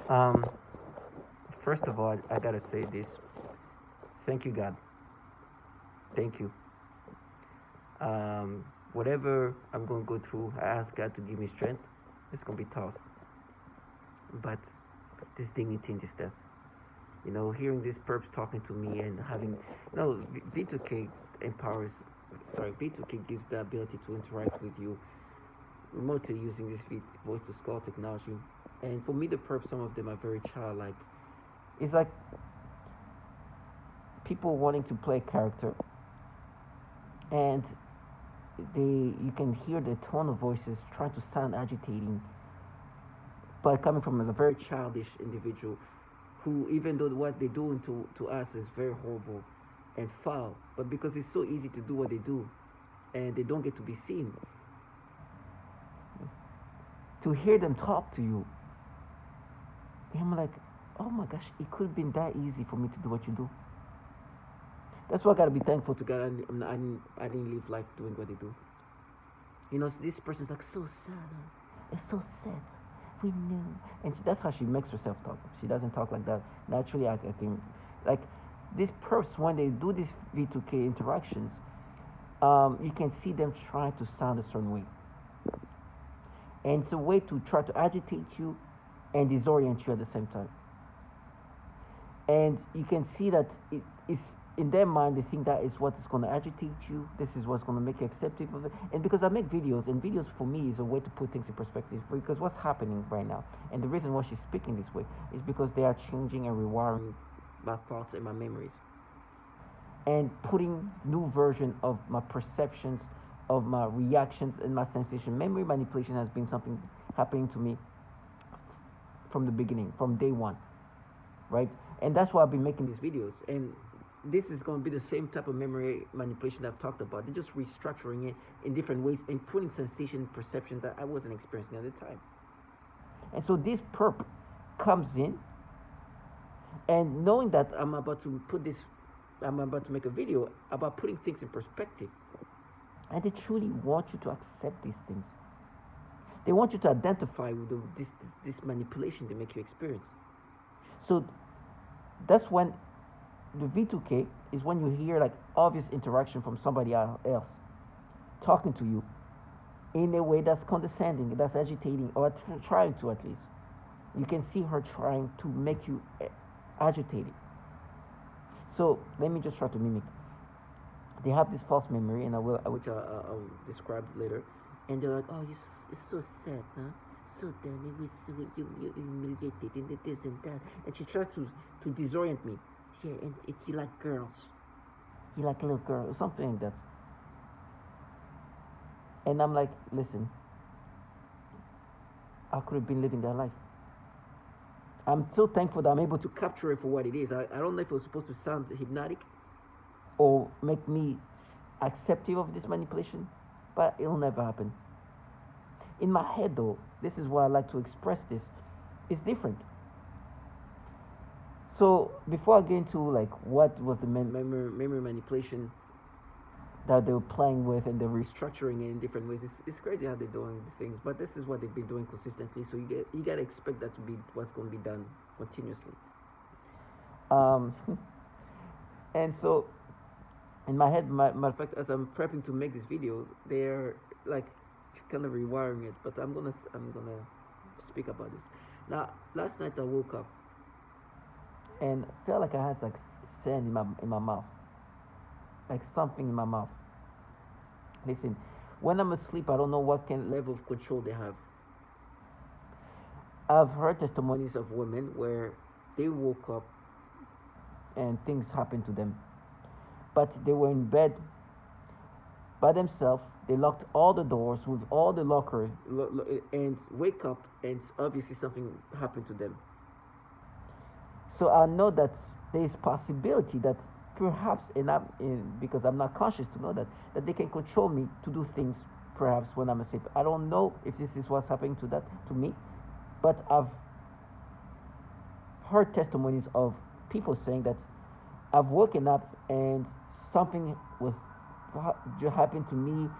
Um, First of all, I gotta say this. Thank you, God. Thank you. Whatever I'm gonna go through, I ask God to give me strength. It's gonna be tough, but this dignity in this death. Hearing these perps talking to me and having, V2K empowers. Sorry, V2K gives the ability to interact with you remotely using this voice to skull technology. And for me, the perps, some of them are very childlike. It's like people wanting to play a character, and you can hear the tone of voices trying to sound agitating, but coming from a very childish individual who, even though what they're doing to us is very horrible and foul, but because it's so easy to do what they do and they don't get to be seen, to hear them talk to you, I'm like, oh my gosh, it could have been that easy for me to do what you do. That's why I gotta be thankful to God. I didn't live life doing what they do. This person's like so sad. It's so sad. We knew, and that's how she makes herself talk. She doesn't talk like that naturally. I think, like these perps when they do these V2K interactions, you can see them trying to sound a certain way, and it's a way to try to agitate you and disorient you at the same time. And you can see that it's in their mind they think that is what's going to agitate you, this is what's going to make you accepting of it. And because I make videos, and videos for me is a way to put things in perspective, because what's happening right now, and the reason why she's speaking this way, is because they are changing and rewiring my thoughts and my memories, and putting new version of my perceptions, of my reactions and my sensation. Memory manipulation has been something happening to me from the beginning, from day one, right? And that's why I've been making these videos. And this is going to be the same type of memory manipulation I've talked about. They're just restructuring it in different ways and putting sensation and perception that I wasn't experiencing at the time. And so this perp comes in, and knowing that I'm about to make a video about putting things in perspective. And they truly want you to accept these things. They want you to identify with this manipulation they make you experience. So that's when the V2K is when you hear like obvious interaction from somebody else talking to you in a way that's condescending, that's agitating, or trying to at least. You can see her trying to make you agitated. So let me just try to mimic. They have this false memory, and which I'll describe later. And they're like, "Oh, it's so sad, huh? So then it was you humiliated and this and that." And she tries to disorient me. Yeah, and you like girls, you like little girls, something like that. And I'm like, listen, I could have been living that life. I'm so thankful that I'm able to capture it for what it is. I don't know if it was supposed to sound hypnotic or make me acceptive of this manipulation, but it'll never happen. In my head, though, this is why I like to express this. It's different. So before I get into like what was the memory manipulation that they were playing with and they're restructuring it in different ways, it's crazy how they're doing things. But this is what they've been doing consistently. So you gotta expect that to be what's going to be done continuously. Um, and so in my head, matter of fact, as I'm prepping to make these videos, they're like kind of rewiring it. But I'm gonna speak about this. Now, last night I woke up and felt like I had like sand in my mouth, like something in my mouth. Listen, when I'm asleep, I don't know what kind level of control they have. I've heard testimonies of women where they woke up and things happened to them, but they were in bed by themselves. They locked all the doors with all the lockers, and wake up and obviously something happened to them. So I know that there is possibility that perhaps, because I'm not conscious to know that they can control me to do things perhaps when I'm asleep. I don't know if this is what's happening to me, but I've heard testimonies of people saying that I've woken up and something was happened to me.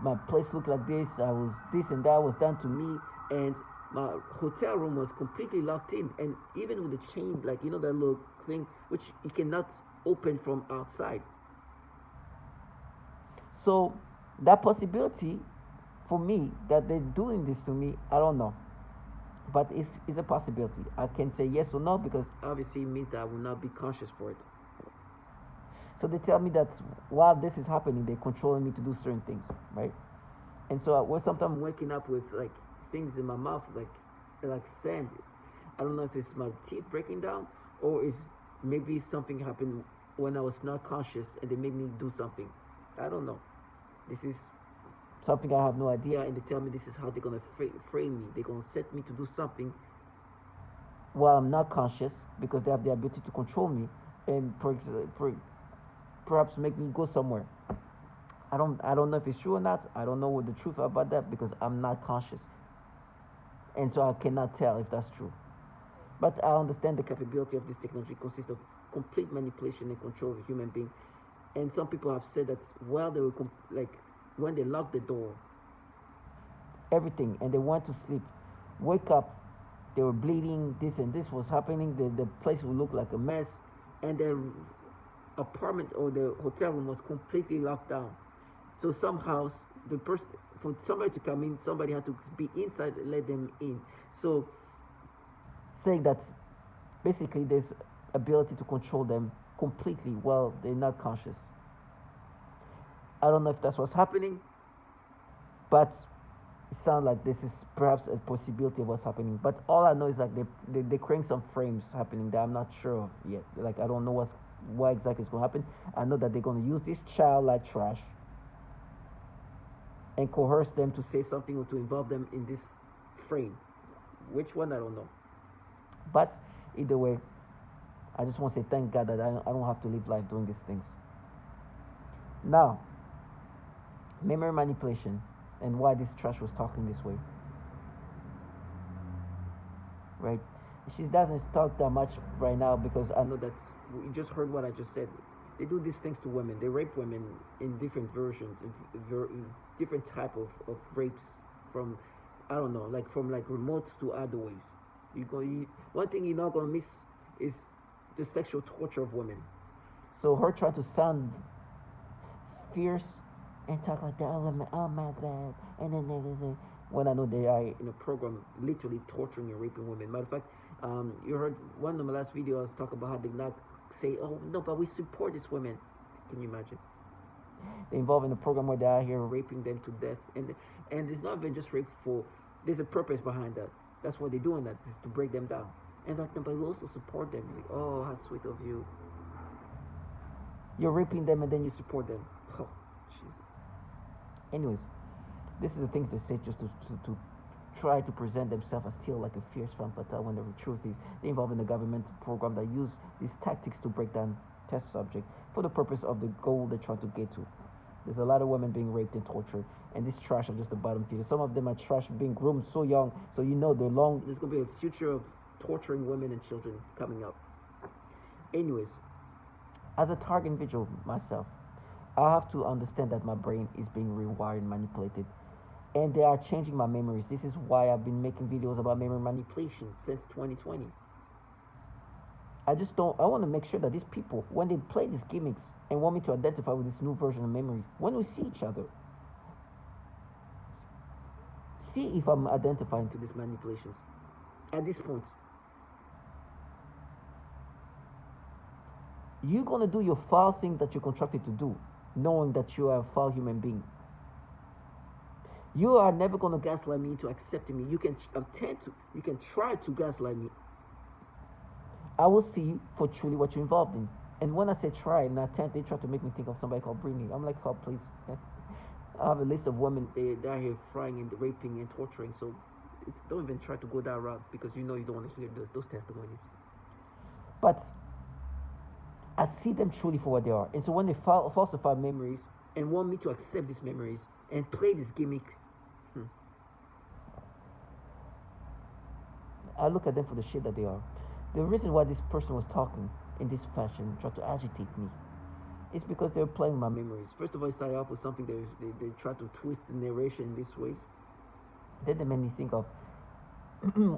My place looked like this. I was this and that was done to me, and my hotel room was completely locked in, and even with the chain, like you know that little thing which you cannot open from outside. So that possibility for me that they're doing this to me, I don't know. But it's a possibility. I can say yes or no because obviously it means that I will not be conscious for it. So they tell me that while this is happening, they're controlling me to do certain things, right? And so when sometimes I'm waking up with like things in my mouth, like sand. I don't know if it's my teeth breaking down or is maybe something happened when I was not conscious and they made me do something. I don't know. This is something I have no idea, and they tell me this is how they're gonna frame me. They're gonna set me to do something while I'm not conscious because they have the ability to control me and perhaps make me go somewhere. I don't know if it's true or not. I don't know what the truth about that because I'm not conscious, and so I cannot tell if that's true. But I understand the capability of this technology consists of complete manipulation and control of a human being. And some people have said that while they were like when they locked the door, everything, and they went to sleep, wake up, they were bleeding, this and this was happening, the place would look like a mess, and their apartment or the hotel room was completely locked down. So somehow the person, for somebody to come in, somebody had to be inside and let them in. So saying that basically there's ability to control them completely while they're not conscious. I don't know if that's what's happening, but it sounds like this is perhaps a possibility of what's happening. But all I know is like they're creating some frames happening that I'm not sure of yet. Like I don't know what exactly is going to happen. I know that they're going to use this child like trash and coerce them to say something or to involve them in this frame. Which one, I don't know. But either way, I just want to say thank God that I don't have to live life doing these things. Now, memory manipulation and why this trash was talking this way. Right? She doesn't talk that much right now because I know that you just heard what I just said. They do these things to women. They rape women in different versions, in different type of rapes from, I don't know, like from like remote to other ways. One thing you're not gonna miss is the sexual torture of women. So her trying to sound fierce and talk like that, oh my bad, and then when I know they are in a program literally torturing and raping women. Matter of fact, you heard one of my last videos talk about how they not say, oh no, but we support these women. Can you imagine? They're involved in a program where they're out here raping them to death, and it's not even just rape for. There's a purpose behind that. That's why they're doing that, is to break them down. And like, but we also support them. Like, oh, how sweet of you. You're raping them and then you support them. Oh, Jesus. Anyways, this is the things they say just to try to present themselves as still like a fierce femme fatale when the truth is they're involved in a government program that use these tactics to break down test subject for the purpose of the goal they're trying to get to. There's a lot of women being raped and tortured, and this trash are just the bottom feeder. Some of them are trash being groomed so young, so you know they're long. There's going to be a future of torturing women and children coming up. Anyways, as a target individual myself, I have to understand that my brain is being rewired and manipulated, and they are changing my memories. This is why I've been making videos about memory manipulation since 2020. I want to make sure that these people, when they play these gimmicks and want me to identify with this new version of memories, when we see each other, see if I'm identifying to these manipulations at this point. You're going to do your foul thing that you're contracted to do, knowing that you are a foul human being. You are never going to gaslight me into accepting me. You can try to gaslight me. I will see for truly what you're involved in. And when I say try and attempt, they try to make me think of somebody called Britney. I'm like, oh, please. I have a list of women they're here frying and raping and torturing. So don't even try to go that route because you know you don't want to hear those testimonies. But I see them truly for what they are. And so when they falsify memories and want me to accept these memories and play this gimmick, I look at them for the shit that they are. The reason why this person was talking in this fashion, tried to agitate me, is because they were playing my memories. First of all, it started off with something they tried to twist the narration in these ways. Then they made me think of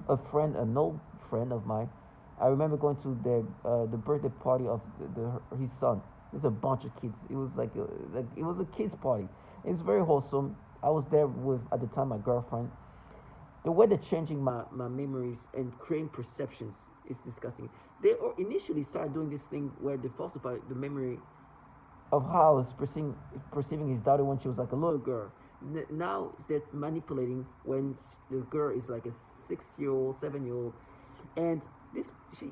a friend, an old friend of mine. I remember going to the birthday party of his son. There's a bunch of kids. It was like it was a kids party. It's very wholesome. I was there with at the time my girlfriend. The way they're changing my memories and creating perceptions is disgusting. They initially started doing this thing where they falsify the memory of how I was perceiving his daughter when she was like a little girl. Now they're manipulating when the girl is like a 6 year old, 7 year old, and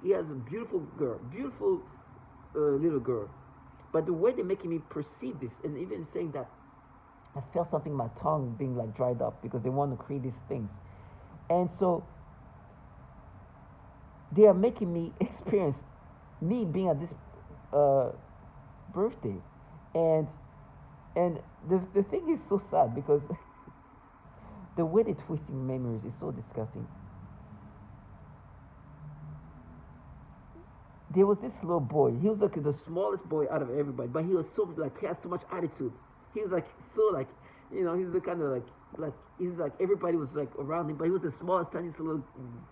he has a beautiful girl, beautiful little girl, but the way they're making me perceive this, and even saying that I felt something in my tongue being like dried up because they want to create these things, and so they are making me experience me being at this uh, birthday, and the thing is so sad because the way they're twisting memories is so disgusting. There was this little boy. He was like the smallest boy out of everybody, but he was so like he had so much attitude. He was like so like he's the kind of like he's like everybody was like around him, but he was the smallest, tiniest little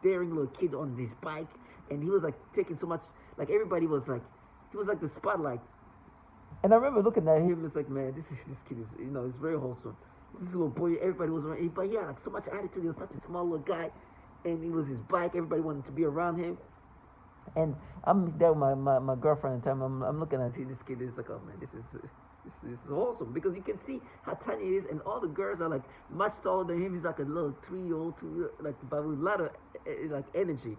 daring little kid on his bike, and he was like taking so much like everybody was like he was like the spotlights. And I remember looking at him, it's like, man, this kid is, it's very wholesome. This little boy, everybody was around him, but he had like so much attitude. He was such a small little guy, and it was his bike. Everybody wanted to be around him. And I'm there with my girlfriend at the time. I'm looking at this kid. It's like, oh man, this is awesome because you can see how tiny he is, and all the girls are like much taller than him. He's like a little 3 year old, like but with a lot of like energy.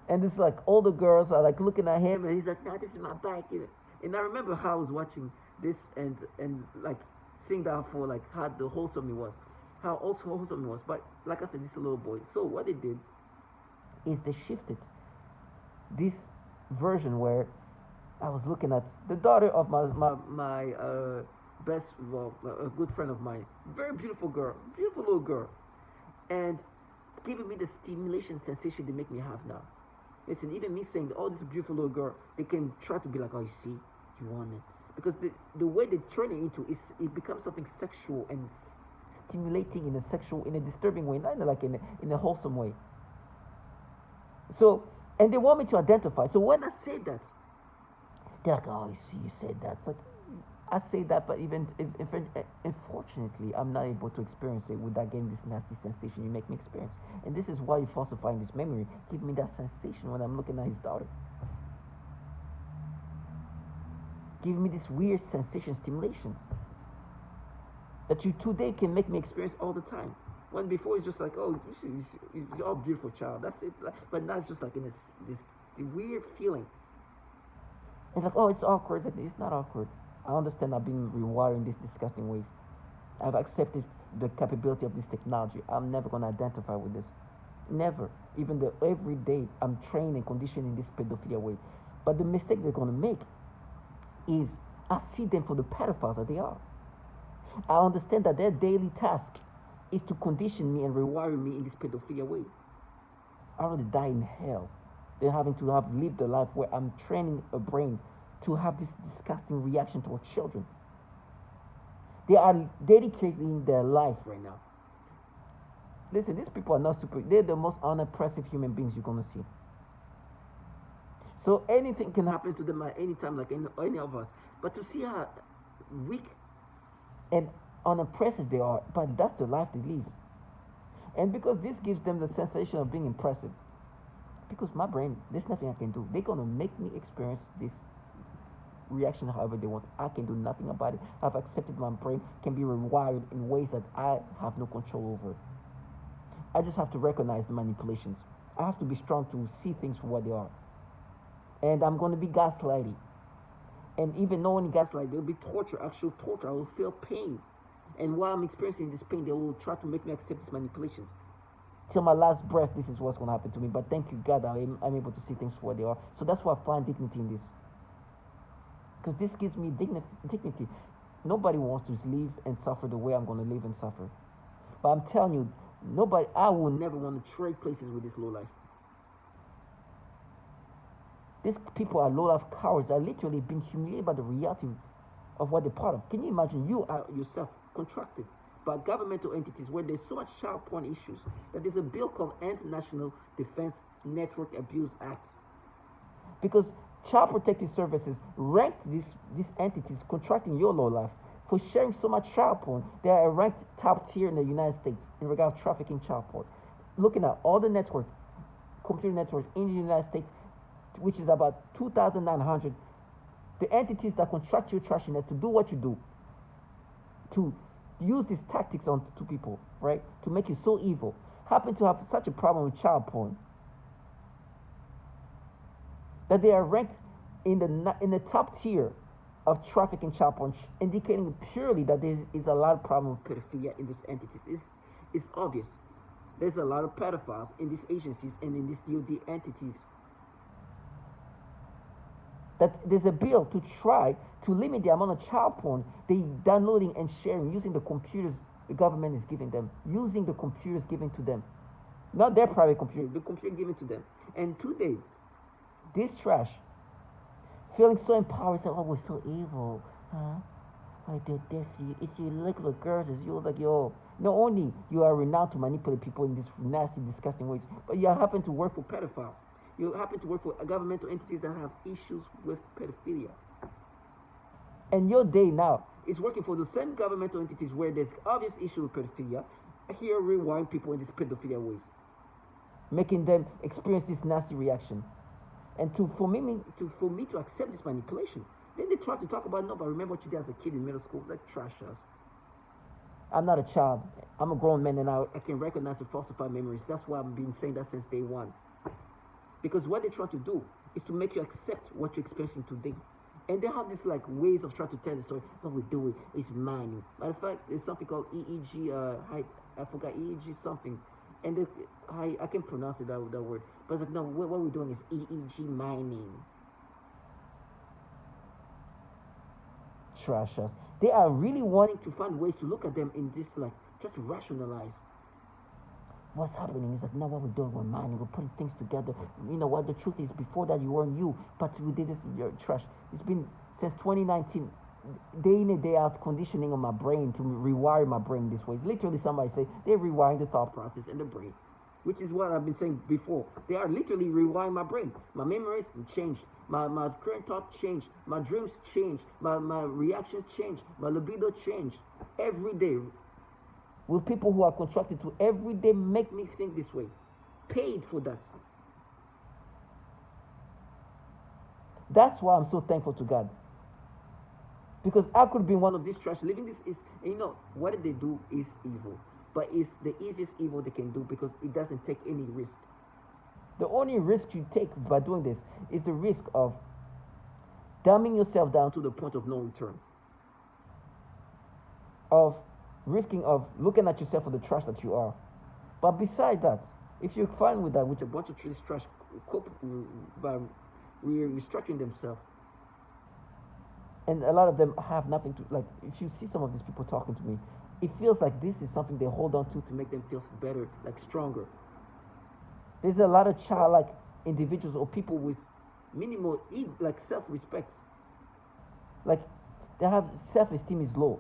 And it's like all the girls are like looking at him, and he's like, nah, this is my bike. And I remember how I was watching this and like seeing that for like how the wholesome it was, how also wholesome it was. But like I said, this is a little boy. So what they did is they shifted this version where I was looking at the daughter of my best, well, a good friend of mine, very beautiful girl, beautiful little girl, and giving me the stimulation sensation they make me have now. Listen, even me saying, oh, this beautiful little girl, they can try to be like, oh, you see, you want it. Because the way they turn it into is it becomes something sexual and stimulating in a disturbing way, not in a wholesome way. So, and they want me to identify. So when I say that, they're like, oh, you see, you said that. It's like, I say that, but even if unfortunately, I'm not able to experience it without getting this nasty sensation you make me experience. And this is why you're falsifying this memory, giving me that sensation when I'm looking at his daughter. Giving me this weird sensation, stimulations that you today can make me experience all the time. When before it's just like, oh, it's all beautiful child. That's it. But now it's just like in this weird feeling. And like, oh, it's awkward. It's like, it's not awkward. I understand I've been rewired in these disgusting ways. I've accepted the capability of this technology. I'm never going to identify with this. Never. Even though every day I'm trained and conditioned in this pedophilia way. But the mistake they're going to make is I see them for the pedophiles that they are. I understand that their daily task is to condition me and rewire me in this pedophilia way. I'd rather die in hell than having to have lived a life where I'm training a brain to have this disgusting reaction toward children. They are dedicating their life right now. Listen, these people are not super. They're the most unimpressive human beings you're gonna see. So anything can happen to them at any time, like any of us. But to see how weak and unimpressive they are, but that's the life they live. And because this gives them the sensation of being impressive, because my brain, there's nothing I can do. They're gonna make me experience this reaction however they want. I can do nothing about it. I've accepted my brain can be rewired in ways that I have no control over. I just have to recognize the manipulations. I have to be strong to see things for what they are. And I'm going to be gaslighting. And even knowing gaslight, there'll be torture, actual torture. I will feel pain. And while I'm experiencing this pain, they will try to make me accept these manipulations. Till my last breath, this is what's going to happen to me. But thank you, God, I'm able to see things for what they are. So that's why I find dignity in this. Because this gives me dignity. Nobody wants to live and suffer the way I'm going to live and suffer. But I'm telling you, I will never want to trade places with this low life. These people are low life cowards. Are literally being humiliated by the reality of what they're part of. Can you imagine you are yourself contracted by governmental entities where there's so much child porn issues that there's a bill called National Defense Network Abuse Act. Because Child Protective Services ranked these entities contracting your low life for sharing so much child porn. They are ranked top tier in the United States in regard to trafficking child porn. Looking at all the computer networks in the United States, which is about 2,900, the entities that contract your trashiness to do what you do, to use these tactics on to people, right, to make you so evil, happen to have such a problem with child porn that they are ranked in the top tier of trafficking child porn, indicating purely that there is a lot of problem with pedophilia in these entities. It's obvious. There's a lot of pedophiles in these agencies and in these DoD entities. That there's a bill to try to limit the amount of child porn they downloading and sharing using the computers the government is giving them, using the computers given to them, not their private computer, the computer given to them. And today, this trash, feeling so empowered, saying, "Oh, we're so evil, huh? I did this. It's you look at girls as you like, yo." Not only you are renowned to manipulate people in these nasty, disgusting ways, but you happen to work for pedophiles. You happen to work for governmental entities that have issues with pedophilia. And your day now is working for the same governmental entities where there's obvious issue with pedophilia. Here, rewiring people in these pedophilia ways, making them experience this nasty reaction. And for me to accept this manipulation, then they try to talk about, no, but remember what you did as a kid in middle school. It's like trash us. I'm not a child. I'm a grown man, and I can recognize and falsify memories. That's why I've been saying that since day one. Because what they try to do is to make you accept what you're experiencing today. And they have this like ways of trying to tell the story. What we do is mining. Matter of fact, there's something called EEG, I forgot, EEG something. And I can't pronounce it, that word. But it's like, no, what we're doing is EEG mining. Trash us. They are really wanting to find ways to look at them in this, like, try to rationalize what's happening. It's like, no, what we're doing, we're mining, we're putting things together. You know what, the truth is, before that you weren't you, but we did this, you're trash. It's been since 2019, day in and day out, conditioning on my brain to rewire my brain this way. It's literally, somebody say, they're rewiring the thought process in the brain, which is what I've been saying before. They are literally rewiring my brain. My memories changed. My current thought changed. My dreams changed. My reactions changed. My libido changed. Every day. With people who are contracted to every day make me think this way. Paid for that. That's why I'm so thankful to God. Because I could be one of these trash living this is, and you know, what they do is evil. But it's the easiest evil they can do because it doesn't take any risk. The only risk you take by doing this is the risk of dumbing yourself down to the point of no return. Of risking of looking at yourself for the trash that you are. But besides that, if you're fine with that, with a bunch of trash cope by restructuring themselves, and a lot of them have nothing to, like, if you see some of these people talking to me, it feels like this is something they hold on to make them feel better, like stronger. There's a lot of childlike individuals or people with minimal, like self-respect. Like, they have self-esteem is low.